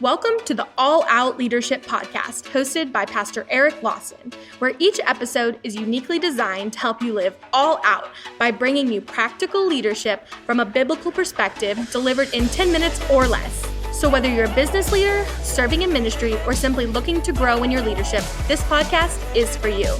Welcome to the All Out Leadership Podcast, hosted by Pastor Eric Lawson, where each episode is uniquely designed to help you live all out by bringing you practical leadership from a biblical perspective delivered in 10 minutes or less. So whether you're a business leader, serving in ministry, or simply looking to grow in your leadership, this podcast is for you.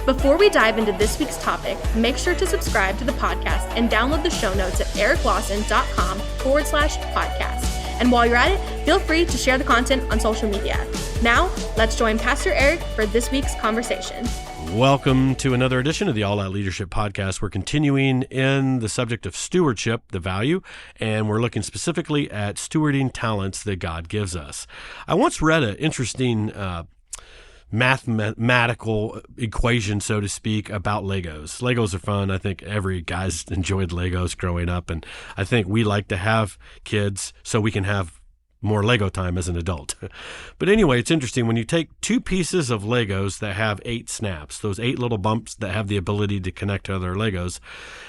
Before we dive into this week's topic, make sure to subscribe to the podcast and download the show notes at ericlawson.com/podcast. And while you're at it, feel free to share the content on social media. Now, let's join Pastor Eric for this week's conversation. Welcome to another edition of the All Out Leadership Podcast. We're continuing in the subject of stewardship, the value, and we're looking specifically at stewarding talents that God gives us. I once read an interesting mathematical equation, so to speak, about Legos. Legos are fun. I think every guy's enjoyed Legos growing up, and I think we like to have kids so we can have more Lego time as an adult. But anyway, it's interesting when you take two pieces of Legos that have 8 snaps, those 8 little bumps that have the ability to connect to other Legos,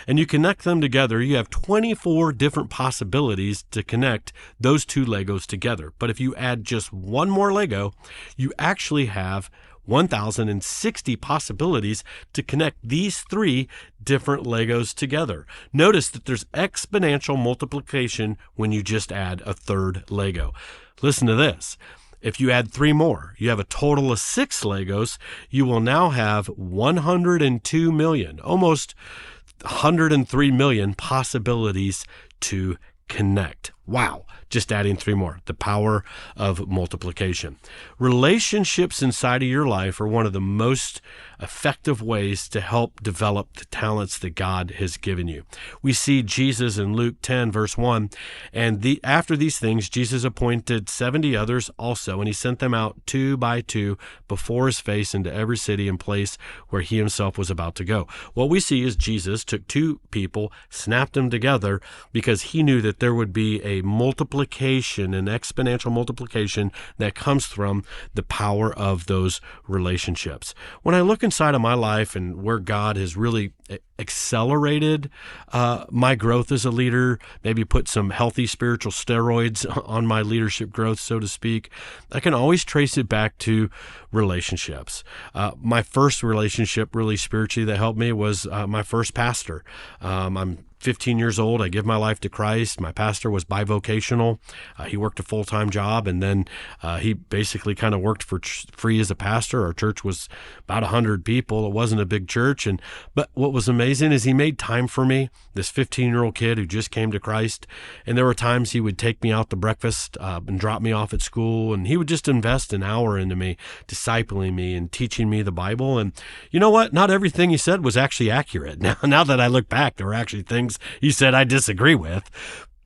and you connect them together, you have 24 different possibilities to connect those two Legos together. But if you add just one more Lego, you actually have 1,060 possibilities to connect these 3 different Legos together. Notice that there's exponential multiplication when you just add a third Lego. Listen to this. If you add 3 more, you have a total of 6 Legos. You will now have 102 million, almost 103 million possibilities to connect. Wow. Just adding 3 more. The power of multiplication. Relationships inside of your life are one of the most effective ways to help develop the talents that God has given you. We see Jesus in Luke 10, verse 1, and after these things, Jesus appointed 70 others also, and he sent them out 2 by 2 before his face into every city and place where he himself was about to go. What we see is Jesus took 2 people, snapped them together because he knew that there would be a multiplication, an exponential multiplication that comes from the power of those relationships. When I look inside of my life and where God has really accelerated my growth as a leader, maybe put some healthy spiritual steroids on my leadership growth, so to speak, I can always trace it back to relationships. My first relationship really spiritually that helped me was my first pastor. I'm 15 years old. I give my life to Christ. My pastor was bivocational. He worked a full-time job, and then he basically kind of worked for free as a pastor. Our church was about 100 people. It wasn't a big church, but what was amazing is he made time for me, this 15-year-old kid who just came to Christ. And there were times he would take me out to breakfast and drop me off at school, and he would just invest an hour into me, discipling me and teaching me the Bible. And you know what? Not everything he said was actually accurate. Now that I look back, there were actually things he said I disagree with,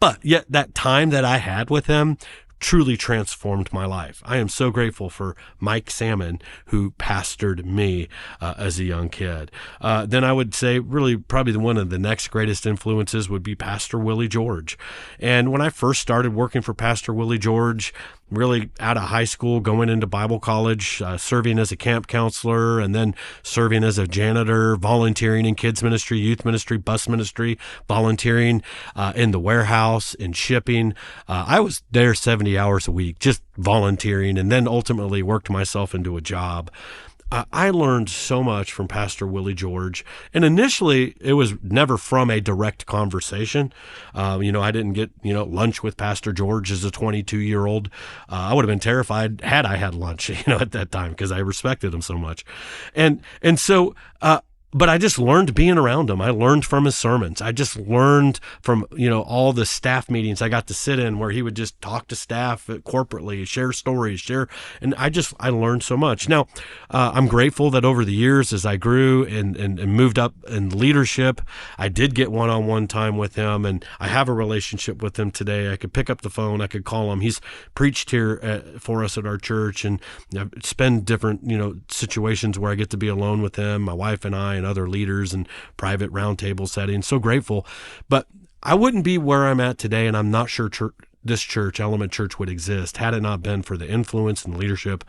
but yet that time that I had with him truly transformed my life. I am so grateful for Mike Salmon, who pastored me as a young kid. Then I would say really probably one of the next greatest influences would be Pastor Willie George. And when I first started working for Pastor Willie George, really out of high school, going into Bible college, serving as a camp counselor, and then serving as a janitor, volunteering in kids ministry, youth ministry, bus ministry, volunteering in the warehouse, in shipping. I was there 70 hours a week, just volunteering, and then ultimately worked myself into a job. I learned so much from Pastor Willie George, and initially it was never from a direct conversation. I didn't get, lunch with Pastor George as a 22-year-old. I would have been terrified had I had lunch, at that time, because I respected him so much. But I just learned being around him. I learned from his sermons. I just learned from, all the staff meetings I got to sit in where he would just talk to staff corporately, share stories, and I learned so much. Now, I'm grateful that over the years as I grew and moved up in leadership, I did get one-on-one time with him, and I have a relationship with him today. I could pick up the phone. I could call him. He's preached here for us at our church, and spend different, situations where I get to be alone with him, my wife and I, and other leaders and private roundtable settings. So grateful. But I wouldn't be where I'm at today, and I'm not sure this church, Element Church, would exist had it not been for the influence and leadership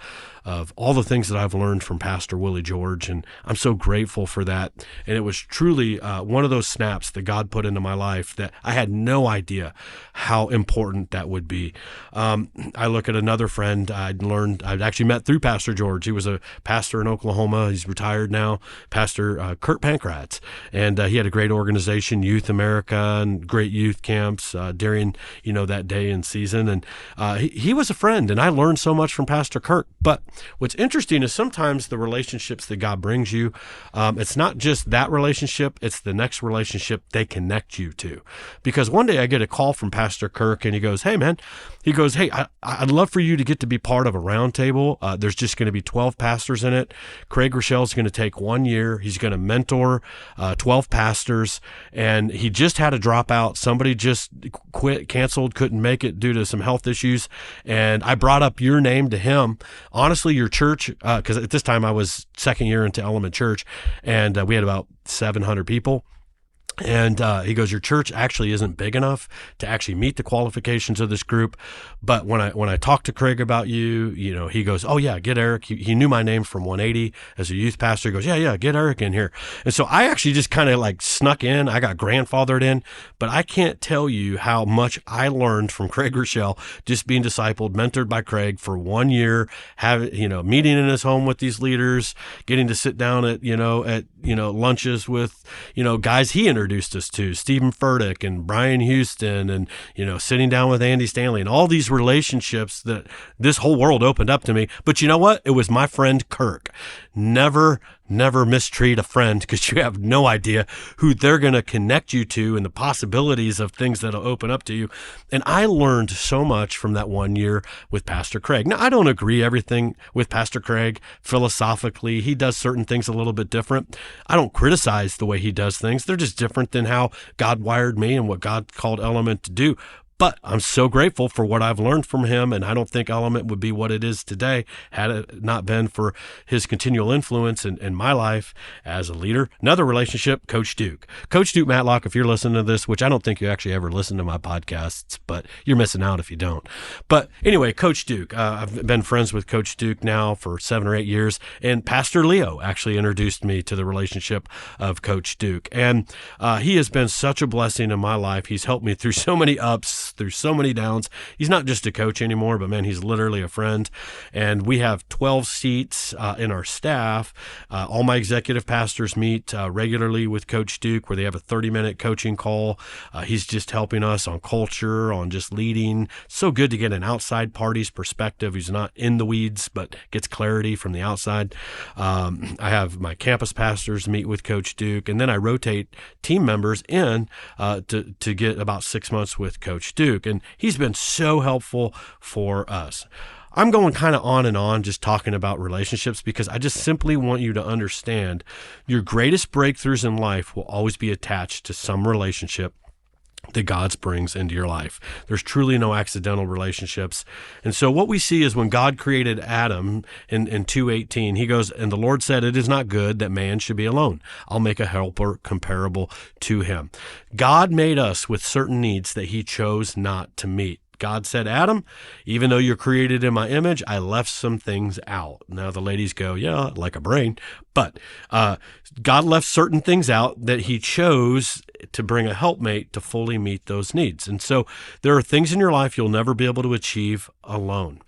of all the things that I've learned from Pastor Willie George. And I'm so grateful for that. And it was truly one of those snaps that God put into my life that I had no idea how important that would be. I look at another friend I'd actually met through Pastor George. He was a pastor in Oklahoma. He's retired now, Pastor Kurt Pankratz. And he had a great organization, Youth America, and great youth camps during, that day and season. And he was a friend, and I learned so much from Pastor Kurt. But what's interesting is sometimes the relationships that God brings you, it's not just that relationship, it's the next relationship they connect you to. Because one day I get a call from Pastor Kirk, and he goes, hey, I'd love for you to get to be part of a roundtable. There's just going to be 12 pastors in it. Craig Rochelle's going to take 1 year. He's going to mentor 12 pastors, and he just had a dropout. Somebody just quit, canceled, couldn't make it due to some health issues. And I brought up your name to him. Honestly, your church, because at this time I was second year into Element Church, and we had about 700 people. And he goes, your church actually isn't big enough to actually meet the qualifications of this group. But when I talked to Craig about you, he goes, oh yeah, get Eric. He knew my name from 180 as a youth pastor. He goes, yeah, get Eric in here. And so I actually just kind of like snuck in. I got grandfathered in, but I can't tell you how much I learned from Craig Rochelle, just being discipled, mentored by Craig for 1 year, meeting in his home with these leaders, getting to sit down at lunches with, guys he introduced us to, Stephen Furtick and Brian Houston, and, sitting down with Andy Stanley, and all these relationships that this whole world opened up to me. But you know what? It was my friend Kirk. Never mistreat a friend, because you have no idea who they're going to connect you to and the possibilities of things that'll open up to you. And I learned so much from that 1 year with Pastor Craig. Now, I don't agree everything with Pastor Craig philosophically. He does certain things a little bit different. I don't criticize the way he does things. They're just different than how God wired me and what God called Element to do. But I'm so grateful for what I've learned from him, and I don't think Element would be what it is today had it not been for his continual influence in my life as a leader. Another relationship, Coach Duke. Coach Duke Matlock, if you're listening to this, which I don't think you actually ever listen to my podcasts, but you're missing out if you don't. But anyway, Coach Duke, I've been friends with Coach Duke now for 7 or 8 years, and Pastor Leo actually introduced me to the relationship of Coach Duke. And he has been such a blessing in my life. He's helped me through so many ups, through so many downs. He's not just a coach anymore, but man, he's literally a friend. And we have 12 seats in our staff. All my executive pastors meet regularly with Coach Duke, where they have a 30-minute coaching call. He's just helping us on culture, on just leading. So good to get an outside party's perspective. He's not in the weeds, but gets clarity from the outside. I have my campus pastors meet with Coach Duke, and then I rotate team members in to get about 6 months with Coach Duke, and he's been so helpful for us. I'm going kind of on and on just talking about relationships, because I just simply want you to understand your greatest breakthroughs in life will always be attached to some relationship that God brings into your life. There's truly no accidental relationships. And so what we see is when God created Adam in 2:18, he goes, and the Lord said, it is not good that man should be alone. I'll make a helper comparable to him. God made us with certain needs that he chose not to meet. God said, Adam, even though you're created in my image, I left some things out. Now the ladies go, yeah, like a brain. But God left certain things out that he chose to bring a helpmate to fully meet those needs. And so there are things in your life you'll never be able to achieve alone.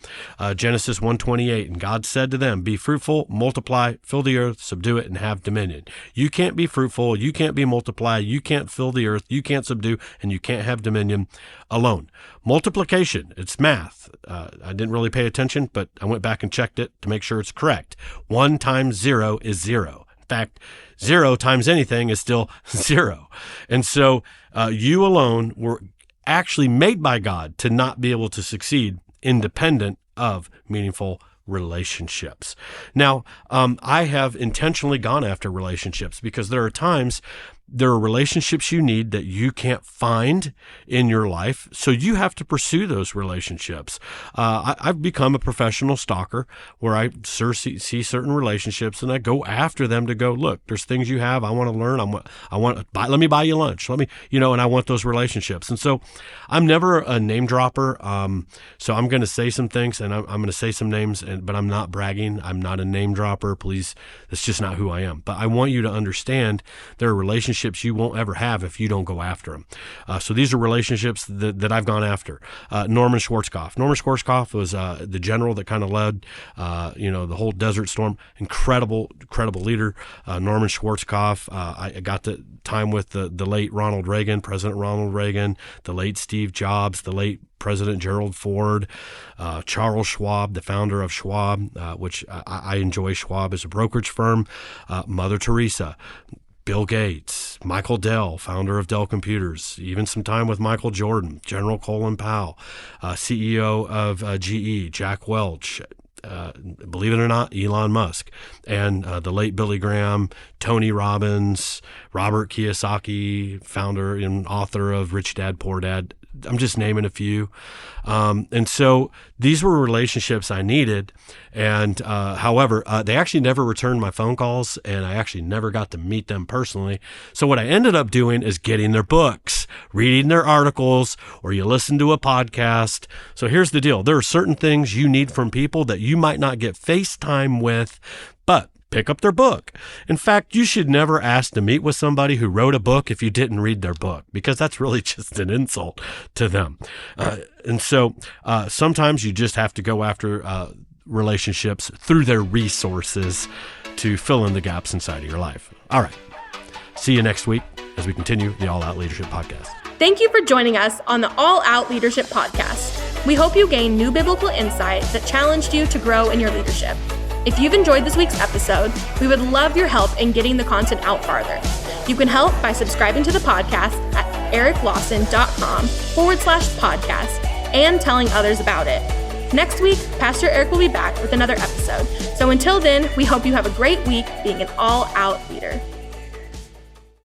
Genesis 1:28, and God said to them, be fruitful, multiply, fill the earth, subdue it, and have dominion. You can't be fruitful, you can't be multiplied, you can't fill the earth, you can't subdue, and you can't have dominion alone. Multiplication, it's math. I didn't really pay attention, but I went back and checked it to make sure it's correct. 1 times 0 is 0. In fact, 0 times anything is still 0. And so you alone were actually made by God to not be able to succeed independent of meaningful relationships. Now, I have intentionally gone after relationships because there are times there are relationships you need that you can't find in your life, so you have to pursue those relationships. I've become a professional stalker where I see certain relationships and I go after them to go, look, there's things you have. I want to learn. Let me buy you lunch. And I want those relationships. And so I'm never a name dropper. So I'm going to say some things and I'm going to say some names, but I'm not bragging. I'm not a name dropper. Please. That's just not who I am. But I want you to understand there are relationships you won't ever have if you don't go after them. So these are relationships that I've gone after. Norman Schwarzkopf. Norman Schwarzkopf was the general that kind of led, the whole Desert Storm. Incredible leader. Norman Schwarzkopf. I got the time with the late Ronald Reagan, President Ronald Reagan, the late Steve Jobs, the late President Gerald Ford, Charles Schwab, the founder of Schwab, which I enjoy Schwab as a brokerage firm, Mother Teresa, Bill Gates, Michael Dell, founder of Dell Computers, even some time with Michael Jordan, General Colin Powell, CEO of GE, Jack Welch, believe it or not, Elon Musk, and the late Billy Graham, Tony Robbins, Robert Kiyosaki, founder and author of Rich Dad, Poor Dad. I'm just naming a few. And so these were relationships I needed. And however, they actually never returned my phone calls, and I actually never got to meet them personally. So what I ended up doing is getting their books, reading their articles, or you listen to a podcast. So here's the deal. There are certain things you need from people that you might not get FaceTime with, but pick up their book. In fact, you should never ask to meet with somebody who wrote a book if you didn't read their book, because that's really just an insult to them. And so sometimes you just have to go after relationships through their resources to fill in the gaps inside of your life. All right. See you next week as we continue the All Out Leadership Podcast. Thank you for joining us on the All Out Leadership Podcast. We hope you gained new biblical insight that challenged you to grow in your leadership. If you've enjoyed this week's episode, we would love your help in getting the content out farther. You can help by subscribing to the podcast at ericlawson.com/podcast and telling others about it. Next week, Pastor Eric will be back with another episode. So until then, we hope you have a great week being an all-out leader.